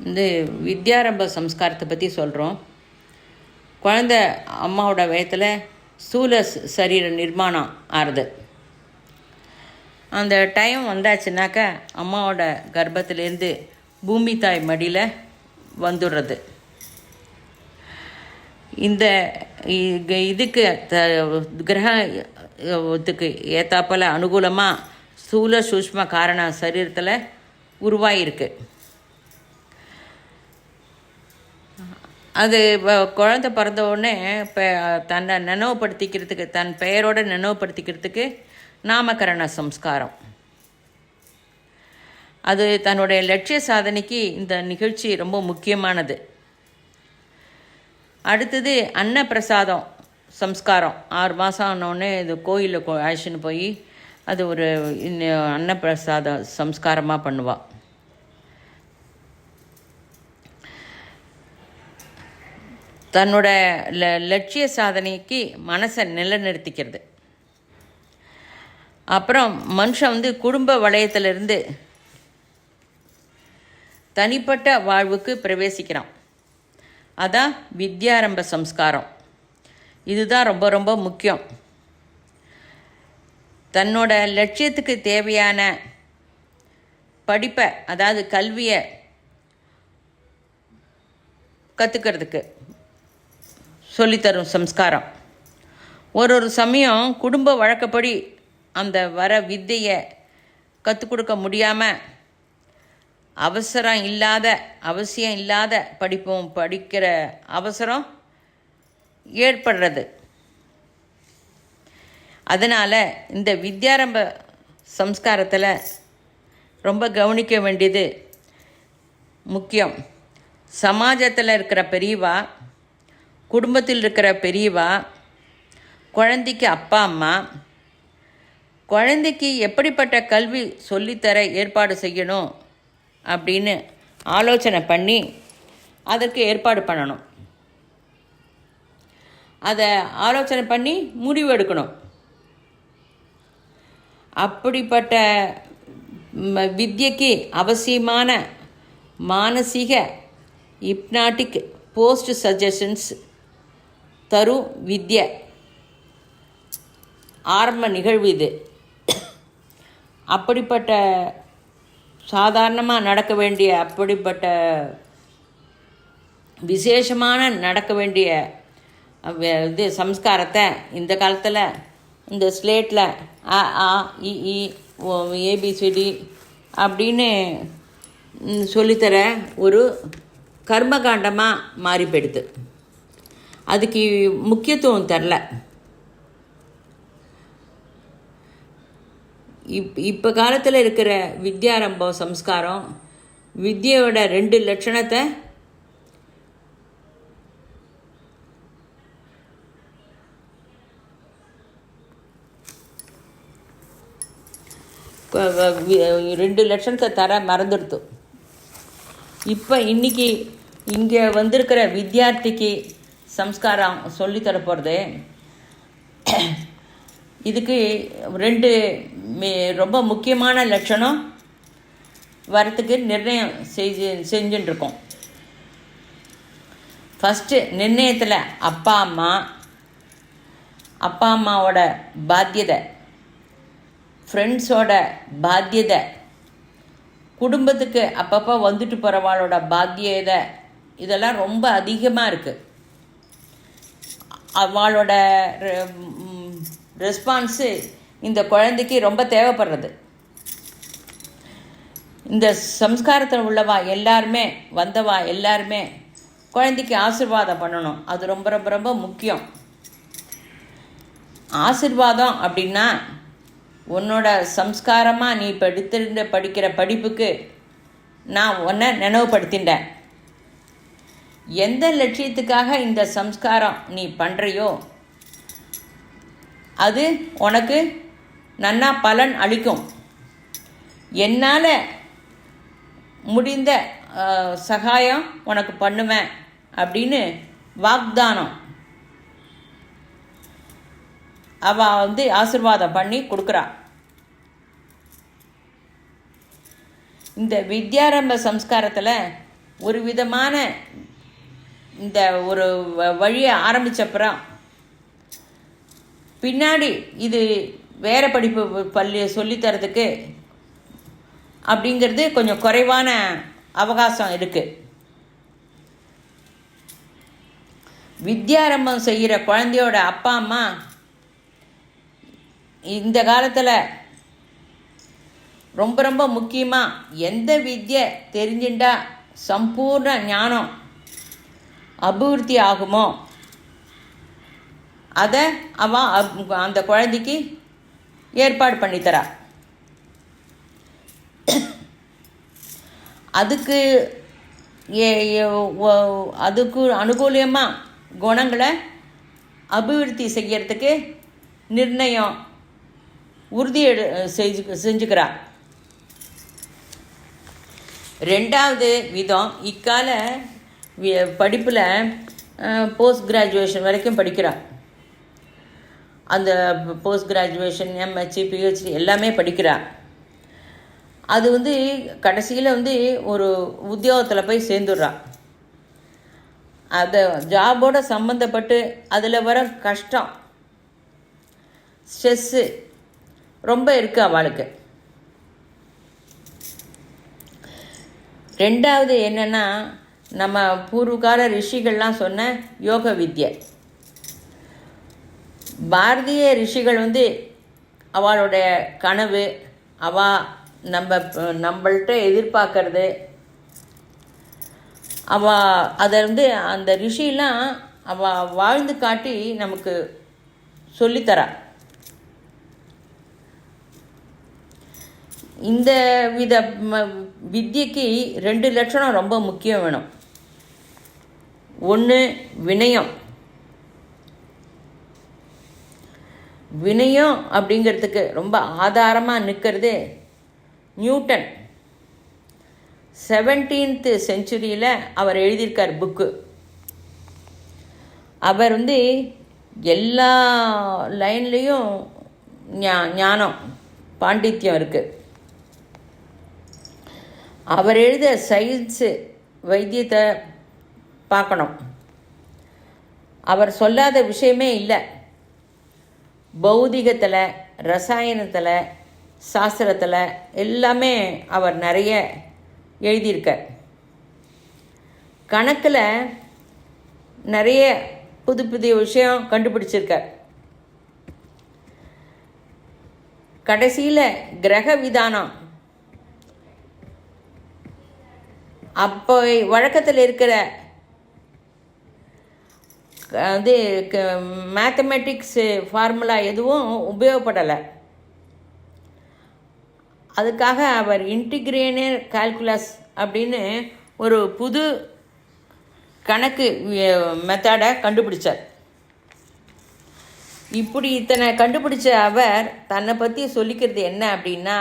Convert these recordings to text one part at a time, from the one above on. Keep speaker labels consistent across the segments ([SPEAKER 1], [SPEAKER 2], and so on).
[SPEAKER 1] இந்த வித்யாரம்ப சம்ஸ்காரத்தை பற்றி சொல்கிறோம். குழந்த அம்மாவோட வயத்தில் ஸ்தூல சரீர நிர்மாணம் ஆறுது. அந்த டைம் வந்தாச்சுனாக்கா அம்மாவோட கர்ப்பத்திலேருந்து பூமி தாய் மடியில் வந்துடுறது. இந்த இதுக்கு கிரகத்துக்கு ஏற்றாப்பில் அனுகூலமாக ஸ்தூல சூஷ்ம காரண சரீரத்தில் உருவாகிருக்கு. அது குழந்தை பிறந்த உடனே இப்போ தன்னை நினைவுபடுத்திக்கிறதுக்கு, தன் பெயரோடு நினைவுபடுத்திக்கிறதுக்கு நாமகரண சம்ஸ்காரம். அது தன்னுடைய லட்சிய சாதனைக்கு இந்த நிகழ்ச்சி ரொம்ப முக்கியமானது. அடுத்தது அன்னப்பிரசாதம் சம்ஸ்காரம். 6 மாதம் ஆனோடனே இது கோயிலில் அழைச்சின்னு போய் அது ஒரு அன்னப்பிரசாத சம்ஸ்காரமாக பண்ணுவாள். தன்னோட லட்சிய சாதனைக்கு மனசை நிலைநிறுத்திக்கிறது. அப்புறம் மனுஷன் குடும்ப வளையத்திலிருந்து தனிப்பட்ட வாழ்வுக்கு பிரவேசிக்கிறான். அதான் வித்யாரம்ப சம்ஸ்காரம். இதுதான் ரொம்ப ரொம்ப முக்கியம். தன்னோட லட்சியத்துக்கு தேவையான படிப்பை, அதாவது கல்வியை கற்றுக்கிறதுக்கு சொல்லித்தரும் சம்ஸ்காரம். ஒரு சமயம் குடும்ப வழக்கப்படி அந்த வர வித்தையை கற்றுக் கொடுக்க முடியாமல் அவசியம் இல்லாத படிக்கிற அவசரம் ஏற்படுறது. அதனால் இந்த வித்யாரம்ப சம்ஸ்காரத்தில் ரொம்ப கவனிக்க வேண்டியது முக்கியம். சமாஜத்தில் இருக்கிற பெரியவா, குடும்பத்தில் இருக்கிற பெரியவா, குழந்தைக்கு அப்பா அம்மா, குழந்தைக்கு எப்படிப்பட்ட கல்வி சொல்லித்தர ஏற்பாடு செய்யணும் அப்படின்னு ஆலோசனை பண்ணி அதற்கு ஏற்பாடு பண்ணணும். அதை ஆலோசனை பண்ணி முடிவு எடுக்கணும். அப்படிப்பட்ட வித்யக்கு அவசியமான மானசீக ஹிப்னாட்டிக் போஸ்ட் சஜஷன்ஸ் தரும் வித்யை ஆரம்ப நிகழ்வு இது. அப்படிப்பட்ட சாதாரணமாக நடக்க வேண்டிய, அப்படிப்பட்ட விசேஷமான நடக்க வேண்டிய இது சம்ஸ்காரத்தை இந்த காலத்தில் இந்த ஸ்லேட்டில் அ ஆ இ ஈ ஏபிசிடி அப்படின்னு சொல்லித்தர ஒரு கர்மகாண்டமாக மாறி போயிடுது. அதுக்கு முக்கியத்துவம் தரல. இப்போ காலத்தில் இருக்கிற வித்யாரம்ப சம்ஸ்காரம் வித்யோட 2 லட்சணத்தை தர மறந்துடுத்து. இப்போ இன்னைக்கு இங்கே வந்திருக்கிற வித்யார்த்திக்கு சம்ஸ்காரம் சொல்லித்தர போகிறது. இதுக்கு 2 ரொம்ப முக்கியமான லட்சணம் வரத்துக்கு நிர்ணயம் செஞ்சுட்டுருக்கோம். ஃபஸ்ட்டு நிர்ணயத்தில் அப்பா அம்மாவோட பாத்தியதை, ஃப்ரெண்ட்ஸோட பாத்தியதை, குடும்பத்துக்கு அப்பப்போ வந்துட்டு போகிறவாளோட பாத்தியதை, இதெல்லாம் ரொம்ப அதிகமாக இருக்குது. அவளோட ரெஸ்பான்ஸு இந்த குழந்தைக்கு ரொம்ப தேவைப்படுறது. இந்த சம்ஸ்காரத்தில் உள்ளவா எல்லாருமே, வந்தவா எல்லாருமே குழந்தைக்கு ஆசீர்வாதம் பண்ணணும். அது ரொம்ப ரொம்ப ரொம்ப முக்கியம். ஆசீர்வாதம் அப்படின்னா உன்னோட சம்ஸ்காரமாக நீ படிக்கிற படிப்புக்கு நான் உன்னை நினைவுபடுத்திட்டேன். எந்த லட்சியத்துக்காக இந்த சம்ஸ்காரம் நீ பண்ணுறியோ அது உனக்கு நன்னா பலன் அளிக்கும். என்னால் முடிந்த சகாயம் உனக்கு பண்ணுவேன் அப்படின்னு வாக்தானம் அவள் ஆசீர்வாதம் பண்ணி கொடுக்குறா. இந்த வித்யாரம்ப சம்ஸ்காரத்தில் ஒரு விதமான இந்த ஒரு வழியை ஆரம்பித்தப்புறம் பின்னாடி இது வேறு படிப்பு சொல்லித்தரதுக்கு அப்படிங்கிறது கொஞ்சம் குறைவான அவகாசம் இருக்குது. வித்யாரம்பம் செய்கிற குழந்தையோட அப்பா அம்மா இந்த காலத்தில் ரொம்ப ரொம்ப முக்கியமாக எந்த வித்யை தெரிஞ்சுட்டா சம்பூர்ண ஞானம் அபிவிருத்தி ஆகுமோ அதை அந்த குழந்தைக்கு ஏற்பாடு பண்ணித்தரா. அதுக்கு அனுகூலியமாக குணங்களை அபிவிருத்தி செய்யறதுக்கு நிர்ணயம் உறுதி செஞ்சுக்கிறா. ரெண்டாவது விதம், இக்கால படிப்பில் போஸ்ட் கிராஜுவேஷன் வரைக்கும் படிக்கிறா. அந்த போஸ்ட் கிராஜுவேஷன் எம்ஹெச்சி பிஹெச்டி எல்லாமே படிக்கிறா. அது கடைசியில் ஒரு உத்தியோகத்தில் போய் சேர்ந்துடுறா. அதை ஜாபோட சம்மந்தப்பட்டு அதில் வர கஷ்டம், ஸ்ட்ரெஸ்ஸு ரொம்ப இருக்குது அவளுக்கு. ரெண்டாவது என்னென்னா, நம்ம பூர்வகால ரிஷிகள்லாம் சொன்ன யோக வித்யை. பாரதிய ரிஷிகள் அவளுடைய கனவு, நம்மள்கிட்ட எதிர்பார்க்கறது, அதை அந்த ரிஷிலாம் வாழ்ந்து காட்டி நமக்கு சொல்லித்தரா. இந்த வித வித்யக்கு 2 லட்சணம் ரொம்ப முக்கியம் வேணும். ஒன்று வினயம். வினயம் அப்படிங்கிறதுக்கு ரொம்ப ஆதாரமாக நிற்கிறது நியூட்டன். 17th செஞ்சுரியில் அவர் எழுதியிருக்கார் புக்கு. அவர் எல்லா லைன்லேயும் ஞானம் பாண்டித்யம் இருக்குது. அவர் எழுத சயின்ஸு வைத்தியத்தை பார்க்கணும். அவர் சொல்லாத விஷயமே இல்லை. பௌதிகத்தில், ரசாயனத்தில், சாஸ்திரத்தில் எல்லாமே அவர் நிறைய எழுதியிருக்கார். கணக்கில் நிறைய புது புதிய விஷயம் கண்டுபிடிச்சிருக்கார். கடைசியில் கிரக விதானம், அப்போ வழக்கத்தில் இருக்கிற மேத்தமெட்டிக்ஸ் ஃபார்முலா எதுவும் உபயோகப்படலை. அதுக்காக அவர் இன்டிகிரேட்டட் கால்குலஸ் அப்படின்னு ஒரு புது கணக்கு மெத்தடை கண்டுபிடிச்சார். இப்படி இத்தனை கண்டுபிடிச்ச அவர் தன்னை பற்றி சொல்லிக்கிறது என்ன அப்படின்னா,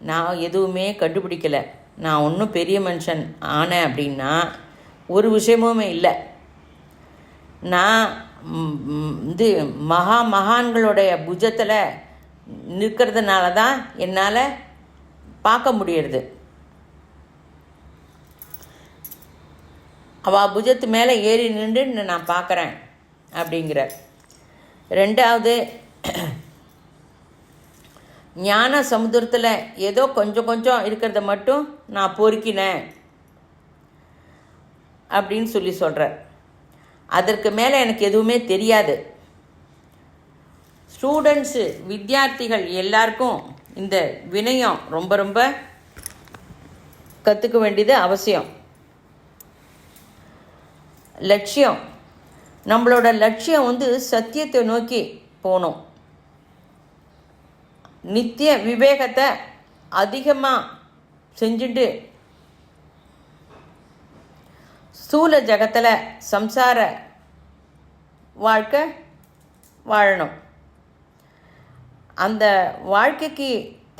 [SPEAKER 1] நான் எதுவுமே கண்டுபிடிக்கலை, நான் ஒன்றும் பெரிய மனுஷன் ஆனேன் அப்படின்னா ஒரு விஷயமுமே இல்லை. நான் மகான்களுடைய புஜத்தில் நிற்கிறதுனால தான் என்னால் பார்க்க முடியறது. அவள் புஜத்து மேலே ஏறி நின்று நான் பார்க்குறேன் அப்படிங்கிறார். ரெண்டாவது, ஞான சமுத்திரத்தில் ஏதோ கொஞ்சம் கொஞ்சம் இருக்கிறத மட்டும் நான் பொறுக்கினேன் அப்படின்னு சொல்கிறார். அதற்கு மேலே எனக்கு எதுவுமே தெரியாது. ஸ்டூடெண்ட்ஸு, வித்தியார்த்திகள் எல்லாருக்கும் இந்த வினயம் ரொம்ப ரொம்ப கற்றுக்க வேண்டியது அவசியம். லட்சியம், நம்மளோட லட்சியம் சத்தியத்தை நோக்கி போகணும். நித்திய விவேகத்தை அதிகமாக செஞ்சுட்டு ஸ்தூல ஜகத்தில் சம்சார வாழ்க்கை வாழணும். அந்த வாழ்க்கைக்கு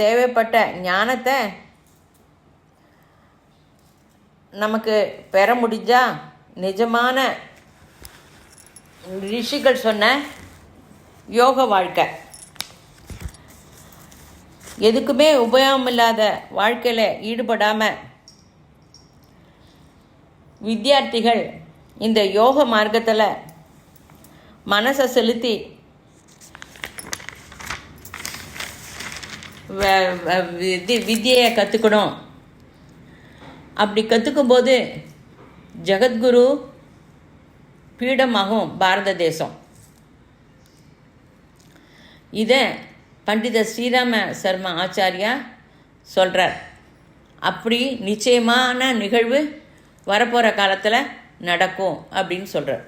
[SPEAKER 1] தேவைப்பட்ட ஞானத்தை நமக்கு பெற முடிஞ்சா நிஜமான ரிஷிகள் சொன்ன யோக வாழ்க்கை. எதுக்குமே உபயோகம் இல்லாத வாழ்க்கையில் ஈடுபடாமல் வித்தியார்த்திகள் இந்த யோக மார்க்கத்தில் மனசை செலுத்தி வித்தியை கற்றுக்கணும். அப்படி கற்றுக்கும்போது ஜகத்குரு பீடமாகும் பாரத தேசம். இதை பண்டித ஸ்ரீராம சர்மா ஆச்சாரியா சொல்கிறார். அப்படி நிச்சயமான நிகழ்வு வரப்போகிற காலத்தில் நடக்கும் அப்படின்னு சொல்கிறார்.